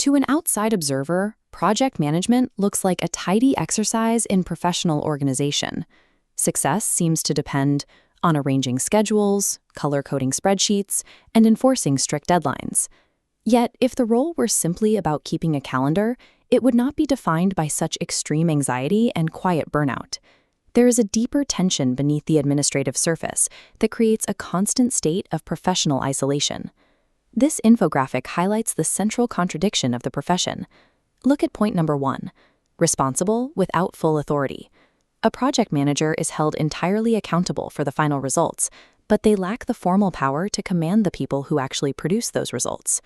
To an outside observer, project management looks like a tidy exercise in professional organization. Success seems to depend on arranging schedules, color-coding spreadsheets, and enforcing strict deadlines. Yet, if the role were simply about keeping a calendar, it would not be defined by such extreme anxiety and quiet burnout. There is a deeper tension beneath the administrative surface that creates a constant state of professional isolation. This infographic highlights the central contradiction of the profession. Look at point number 1, responsible without full authority. A project manager is held entirely accountable for the final results, but they lack the formal power to command the people who actually produce those results.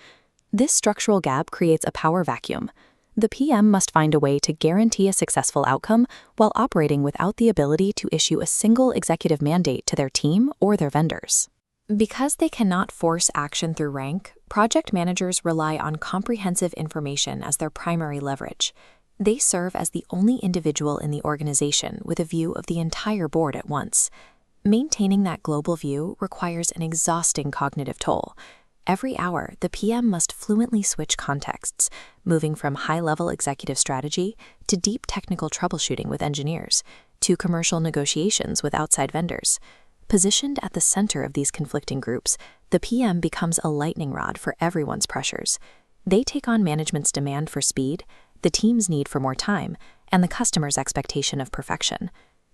This structural gap creates a power vacuum. The PM must find a way to guarantee a successful outcome while operating without the ability to issue a single executive mandate to their team or their vendors. Because they cannot force action through rank, project managers rely on comprehensive information as their primary leverage. They serve as the only individual in the organization with a view of the entire board at once. Maintaining that global view requires an exhausting cognitive toll. Every hour, the PM must fluently switch contexts, moving from high-level executive strategy to deep technical troubleshooting with engineers, to commercial negotiations with outside vendors. Positioned at the center of these conflicting groups, the PM becomes a lightning rod for everyone's pressures. They take on management's demand for speed, the team's need for more time, and the customer's expectation of perfection.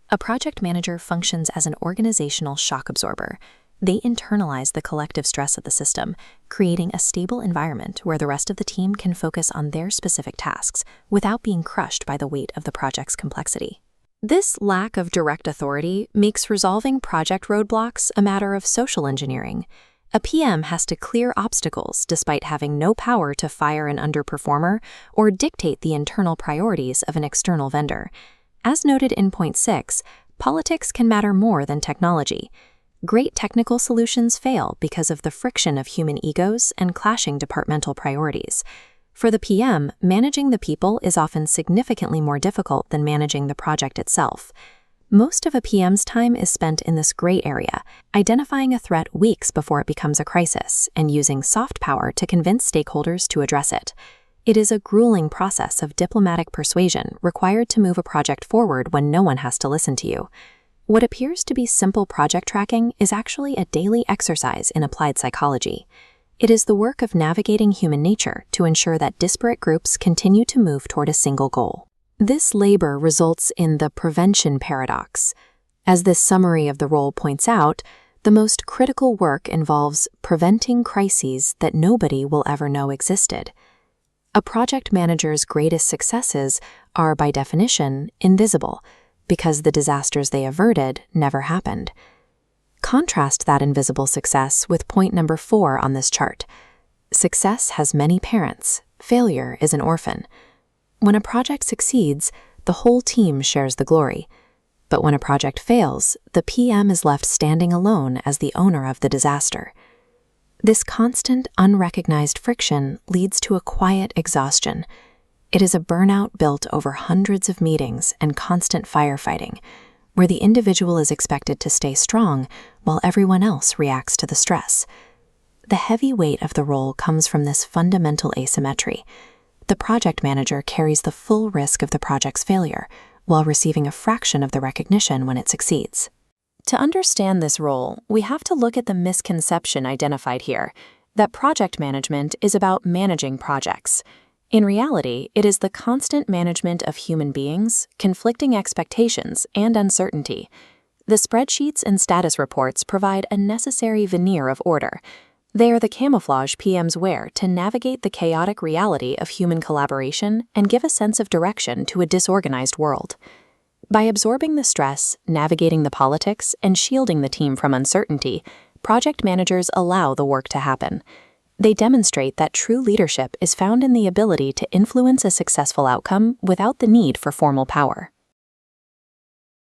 A project manager functions as an organizational shock absorber. They internalize the collective stress of the system, creating a stable environment where the rest of the team can focus on their specific tasks without being crushed by the weight of the project's complexity. This lack of direct authority makes resolving project roadblocks a matter of social engineering. A PM has to clear obstacles despite having no power to fire an underperformer or dictate the internal priorities of an external vendor. As noted in point 6, politics can matter more than technology. Great technical solutions fail because of the friction of human egos and clashing departmental priorities. For the PM, managing the people is often significantly more difficult than managing the project itself. Most of a PM's time is spent in this gray area, identifying a threat weeks before it becomes a crisis and using soft power to convince stakeholders to address it. It is a grueling process of diplomatic persuasion required to move a project forward when no one has to listen to you. What appears to be simple project tracking is actually a daily exercise in applied psychology. It is the work of navigating human nature to ensure that disparate groups continue to move toward a single goal. This labor results in the prevention paradox. As this summary of the role points out, the most critical work involves preventing crises that nobody will ever know existed. A project manager's greatest successes are, by definition, invisible, because the disasters they averted never happened. Contrast that invisible success with point number 4 on this chart. Success has many parents. Failure is an orphan. When a project succeeds, the whole team shares the glory. But when a project fails, the PM is left standing alone as the owner of the disaster. This constant, unrecognized friction leads to a quiet exhaustion. It is a burnout built over hundreds of meetings and constant firefighting, where the individual is expected to stay strong while everyone else reacts to the stress. The heavy weight of the role comes from this fundamental asymmetry. The project manager carries the full risk of the project's failure, while receiving a fraction of the recognition when it succeeds. To understand this role, we have to look at the misconception identified here, that project management is about managing projects. In reality, it is the constant management of human beings, conflicting expectations, and uncertainty. The spreadsheets and status reports provide a necessary veneer of order. They are the camouflage PMs wear to navigate the chaotic reality of human collaboration and give a sense of direction to a disorganized world. By absorbing the stress, navigating the politics, and shielding the team from uncertainty, project managers allow the work to happen. They demonstrate that true leadership is found in the ability to influence a successful outcome without the need for formal power.